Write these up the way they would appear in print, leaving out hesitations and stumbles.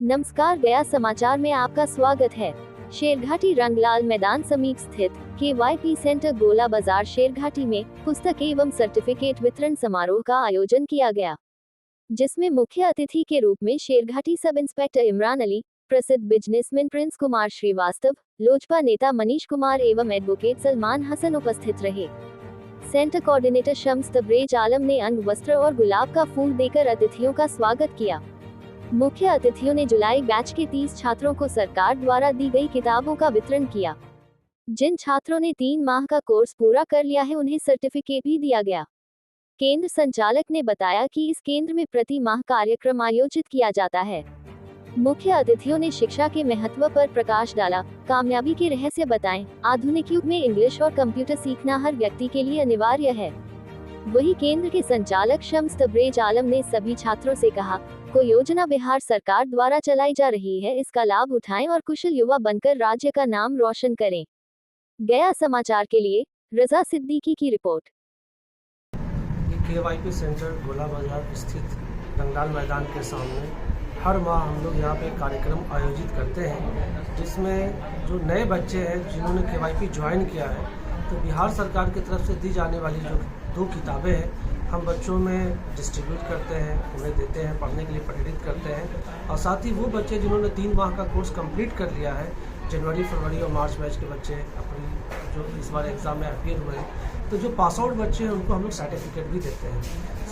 नमस्कार, गया समाचार में आपका स्वागत है। शेरघाटी रंगलाल मैदान समीप स्थित KYP सेंटर गोला बाजार शेरघाटी में पुस्तक एवं सर्टिफिकेट वितरण समारोह का आयोजन किया गया, जिसमें मुख्य अतिथि के रूप में शेरघाटी सब इंस्पेक्टर इमरान अली, प्रसिद्ध बिजनेसमैन प्रिंस कुमार श्रीवास्तव, लोजपा नेता मनीष कुमार एवं एडवोकेट सलमान हसन उपस्थित रहे। सेंटर कोऑर्डिनेटर शम्स तबरेज आलम ने अंग वस्त्र और गुलाब का फूल देकर अतिथियों का स्वागत किया। मुख्य अतिथियों ने जुलाई बैच के 30 छात्रों को सरकार द्वारा दी गई किताबों का वितरण किया। जिन छात्रों ने 3 माह का कोर्स पूरा कर लिया है, उन्हें सर्टिफिकेट भी दिया गया। केंद्र संचालक ने बताया कि इस केंद्र में प्रति माह कार्यक्रम आयोजित किया जाता है। मुख्य अतिथियों ने शिक्षा के महत्व पर प्रकाश डाला, कामयाबी के रहस्य बताएं। आधुनिक युग में इंग्लिश और कंप्यूटर सीखना हर व्यक्ति के लिए अनिवार्य है। वही केंद्र के संचालक शम्स तबरेज आलम ने सभी छात्रों से कहा, कोई योजना बिहार सरकार द्वारा चलाई जा रही है, इसका लाभ उठाएं और कुशल युवा बनकर राज्य का नाम रोशन करें। गया समाचार के लिए रजा सिद्दीकी की रिपोर्ट। KYP सेंटर गोला बाजार स्थित रंगलाल मैदान के सामने हर माह हम लोग यहाँ पे कार्यक्रम आयोजित करते हैं, जिसमें जो नए बच्चे हैं जिन्होंने KYP ज्वाइन किया है, तो बिहार सरकार की तरफ से दी जाने वाली जो 2 किताबें हैं हम बच्चों में डिस्ट्रीब्यूट करते हैं, उन्हें देते हैं, पढ़ने के लिए प्रेरित करते हैं। और साथ ही वो बच्चे जिन्होंने 3 माह का कोर्स कंप्लीट कर लिया है, जनवरी, फरवरी और मार्च बैच के बच्चे अपनी जो इस बार एग्ज़ाम में अपीयर हुए हैं, तो जो पास आउट बच्चे हैं उनको हम लोग सर्टिफिकेट भी देते हैं।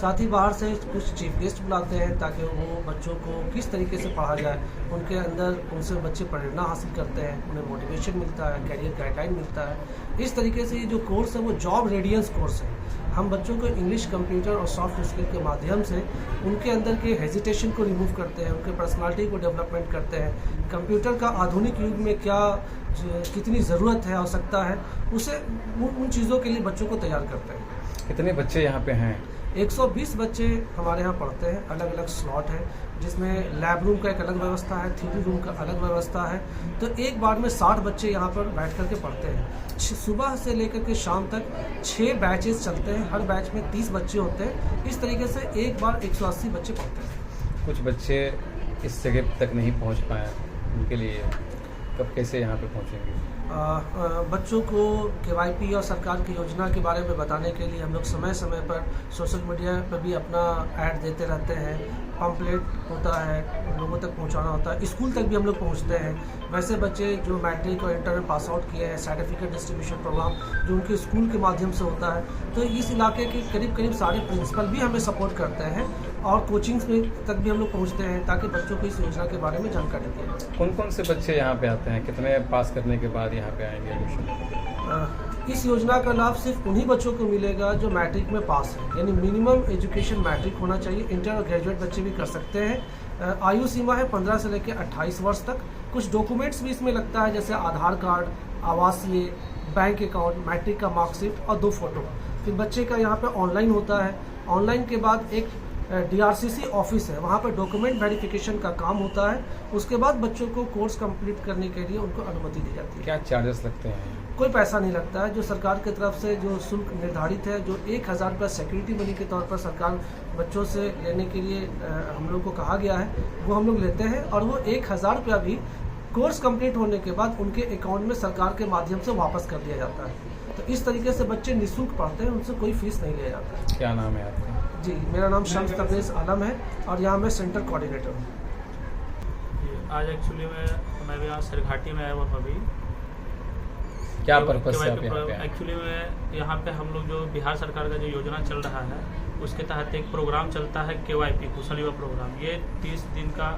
साथ ही बाहर से कुछ चीफ गेस्ट बुलाते हैं ताकि वो बच्चों को किस तरीके से पढ़ा जाए, उनके अंदर उनसे बच्चे प्रेरणा हासिल करते हैं, उन्हें मोटिवेशन मिलता है, कैरियर गाइडलाइन मिलता है। इस तरीके से ये जो कोर्स है वो जॉब रेडियंस कोर्स है। हम बच्चों को इंग्लिश, कंप्यूटर और सॉफ्ट स्किल के माध्यम से उनके अंदर के हेजिटेशन को रिमूव करते हैं, उनके पर्सनालिटी को डेवलपमेंट करते हैं। कंप्यूटर का आधुनिक युग में क्या कितनी ज़रूरत है, आवश्यकता है, उसे उन चीज़ों के लिए बच्चों को तैयार करते हैं। कितने बच्चे यहाँ पे हैं? 120 बच्चे हमारे यहाँ पढ़ते हैं। अलग अलग स्लॉट है, जिसमें लैब रूम का एक अलग व्यवस्था है, थ्योरी रूम का अलग व्यवस्था है। तो एक बार में 60 बच्चे यहाँ पर बैठ कर के पढ़ते हैं। सुबह से लेकर के शाम तक 6 बैचेस चलते हैं, हर बैच में 30 बच्चे होते हैं। इस तरीके से एक बार 180 बच्चे पढ़ते हैं। कुछ बच्चे इस जगह तक नहीं पहुँच पाए, उनके लिए कब कैसे यहाँ पे पहुँचेंगे? बच्चों को KYP और सरकार की योजना के बारे में बताने के लिए हम लोग समय समय पर सोशल मीडिया पर भी अपना ऐड देते रहते हैं। पम्पलेट होता है, लोगों तक पहुंचाना होता है, स्कूल तक भी हम लोग पहुंचते हैं। वैसे बच्चे जो मैट्रिक और इंटर में पास आउट किए हैं, सर्टिफिकेट डिस्ट्रीब्यूशन प्रोग्राम जो उनके स्कूल के माध्यम से होता है, तो इस इलाके के करीब सारे प्रिंसिपल भी हमें सपोर्ट करते हैं और कोचिंग्स में तक भी हम लोग पहुँचते हैं ताकि बच्चों को इस योजना के बारे में जानकारी दें। कौन कौन से बच्चे यहाँ पे आते हैं? कितने पास करने के बाद यहाँ पे आएंगे एडमिशन? इस योजना का लाभ सिर्फ उन्हीं बच्चों को मिलेगा जो मैट्रिक में पास है, यानी मिनिमम एजुकेशन मैट्रिक होना चाहिए। इंटर और ग्रेजुएट बच्चे भी कर सकते हैं। आयु सीमा है 15 से लेकर 28 वर्ष तक। कुछ डॉक्यूमेंट्स भी इसमें लगता है, जैसे आधार कार्ड, आवासीय, बैंक अकाउंट, मैट्रिक का मार्कशीट और 2 फोटो। फिर बच्चे का यहाँ पे ऑनलाइन होता है। ऑनलाइन के बाद एक DRCC ऑफिस है, वहाँ पर डॉक्यूमेंट वेरिफिकेशन का काम होता है। उसके बाद बच्चों को कोर्स कंप्लीट करने के लिए उनको अनुमति दी जाती है। क्या चार्जेस लगते हैं? कोई पैसा नहीं लगता है। जो सरकार की तरफ से जो शुल्क निर्धारित है, जो 1000 रुपये सिक्योरिटी मनी के तौर पर सरकार बच्चों से लेने के लिए हम लोग को कहा गया है, वो हम लोग लेते हैं। और वो 1000 रुपया भी कोर्स कंप्लीट होने के बाद उनके अकाउंट में सरकार के माध्यम से वापस कर दिया जाता है। तो इस तरीके से बच्चे निःशुल्क पढ़ते हैं, उनसे कोई फीस नहीं लिया जाता है। क्या नाम है आपका? जी, मेरा नाम शम्स तबरेज आलम है और यहाँ मैं सेंटर कोऑर्डिनेटर हूँ। आज एक्चुअली मैं भी यहाँ शेरघाटी में आया हुआ अभी। क्या पर्पस से आप यहाँ पे आए? एक्चुअली में यहाँ पे हम लोग जो बिहार सरकार का जो योजना चल रहा है, उसके तहत एक प्रोग्राम चलता है KYP कुशल युवा प्रोग्राम। ये 30 दिन का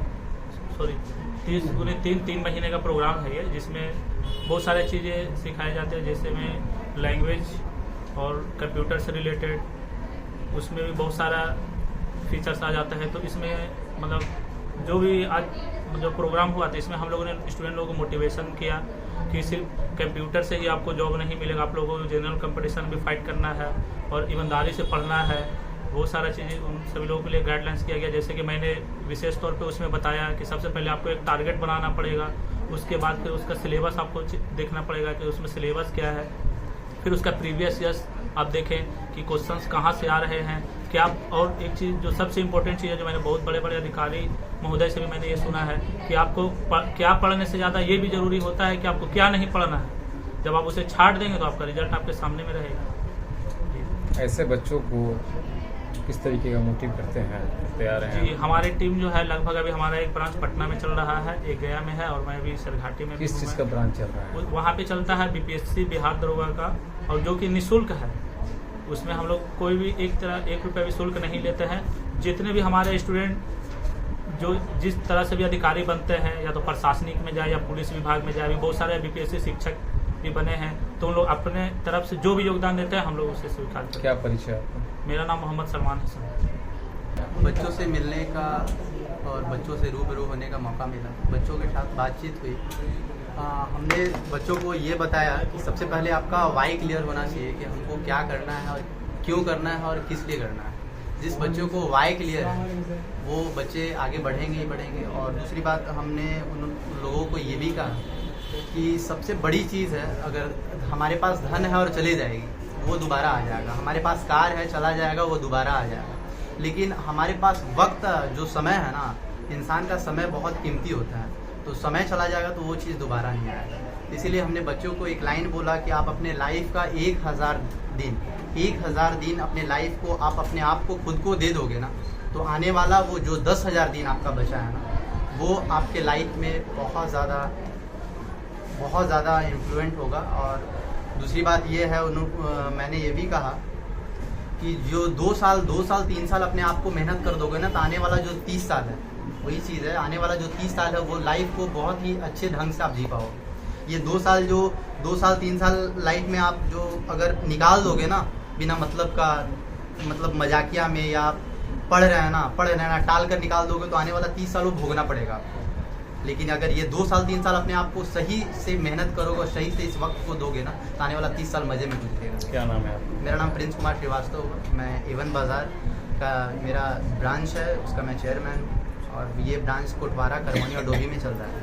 3 महीने का प्रोग्राम है ये, जिसमें बहुत सारी चीज़ें सिखाई जाती है, जैसे में लैंग्वेज और कंप्यूटर से रिलेटेड, उसमें भी बहुत सारा फीचर्स आ जाता है। तो इसमें मतलब जो भी आज जो प्रोग्राम हुआ था, इसमें हम लोगों ने स्टूडेंट लोगों को मोटिवेशन किया कि सिर्फ कंप्यूटर से ही आपको जॉब नहीं मिलेगा, आप लोगों को जनरल कंपटीशन भी फाइट करना है और ईमानदारी से पढ़ना है। बहुत सारा चीज़ें उन सभी लोगों के लिए गाइडलाइंस किया गया। जैसे कि मैंने विशेष तौर पे उसमें बताया कि सबसे पहले आपको एक टारगेट बनाना पड़ेगा, उसके बाद फिर उसका सिलेबस आपको देखना पड़ेगा कि उसमें सिलेबस क्या है। फिर उसका प्रीवियस ईयर्स आप देखें कि क्वेश्चंस कहाँ से आ रहे हैं, कि आप, और एक चीज़ जो सबसे इम्पोर्टेंट चीज़ है, जो मैंने बहुत बड़े बड़े अधिकारी महोदय से भी मैंने ये सुना है कि आपको क्या पढ़ने से ज़्यादा ये भी ज़रूरी होता है कि आपको क्या नहीं पढ़ना है। जब आप उसे छाट देंगे तो आपका रिजल्ट आपके सामने में रहेगा। ऐसे बच्चों को किस तरीके का मोटिव करते हैं, तैयार हैं? जी, हमारी टीम जो है लगभग अभी हमारा एक ब्रांच पटना में चल रहा है, एक गया में है, और मैं अभी शेरघाटी में। किस चीज़ का ब्रांच चल रहा है? वहाँ पे चलता है BPSC बिहार दरोगा का, और जो कि निःशुल्क है। उसमें हम लोग कोई भी एक रुपया भी शुल्क नहीं लेते हैं। जितने भी हमारे स्टूडेंट जो जिस तरह से भी अधिकारी बनते हैं, या तो प्रशासनिक में जाए या पुलिस विभाग में जाए, अभी बहुत सारे BPSC शिक्षक भी बने हैं, तो उन लोग अपने तरफ से जो भी योगदान देते हैं हम लोग उसे स्वीकार करते हैं। क्या परिचय आपका? मेरा नाम मोहम्मद सलमान हसन। बच्चों से मिलने का और बच्चों से रूबरू होने का मौका मिला, बच्चों के साथ बातचीत हुई। हमने बच्चों को ये बताया कि सबसे पहले आपका वाई क्लियर होना चाहिए कि हमको क्या करना है और क्यों करना है और किस लिए करना है। जिस बच्चों को वाई क्लियर है वो बच्चे आगे बढ़ेंगे ही बढ़ेंगे। और दूसरी बात, हमने उन लोगों को ये भी कहा कि सबसे बड़ी चीज़ है, अगर हमारे पास धन है और चले जाएगी वो दोबारा आ जाएगा, हमारे पास कार है चला जाएगा वो दोबारा आ जाएगा, लेकिन हमारे पास वक्त जो समय है ना, इंसान का समय बहुत कीमती होता है, तो समय चला जाएगा तो वो चीज़ दोबारा नहीं आएगा। इसीलिए हमने बच्चों को एक लाइन बोला कि आप अपने लाइफ का 1000 दिन अपने लाइफ को आप अपने आप को खुद को दे दोगे ना, तो आने वाला वो जो 10,000 दिन आपका बचा है ना, वो आपके लाइफ में बहुत ज़्यादा इन्फ्लुएंट होगा। और दूसरी बात ये है, मैंने ये भी कहा कि जो 2 साल 3 साल अपने आप को मेहनत कर दोगे ना, तो आने वाला जो 30 साल है वही चीज़ है, आने वाला जो 30 साल है वो लाइफ को बहुत ही अच्छे ढंग से आप जी पाओगे। ये 2 साल 3 साल लाइफ में आप जो अगर निकाल दोगे ना बिना मतलब मजाकिया में, या पढ़ रहे हैं ना टाल कर निकाल दोगे, तो आने वाला 30 साल वो भोगना पड़ेगा आपको। लेकिन अगर ये 2 साल 3 साल अपने आप को सही से मेहनत करोगे और सही से इस वक्त को दोगे ना, तो आने वाला 30 साल मज़े में गुजरेगा। क्या नाम है आपका? मेरा नाम प्रिंस कुमार श्रीवास्तव, मैं एवन बाज़ार का मेरा ब्रांच है, उसका मैं चेयरमैन हूँ, और ये ब्रांच कोटवारा, करमौनी और डोभी में चल रहा है।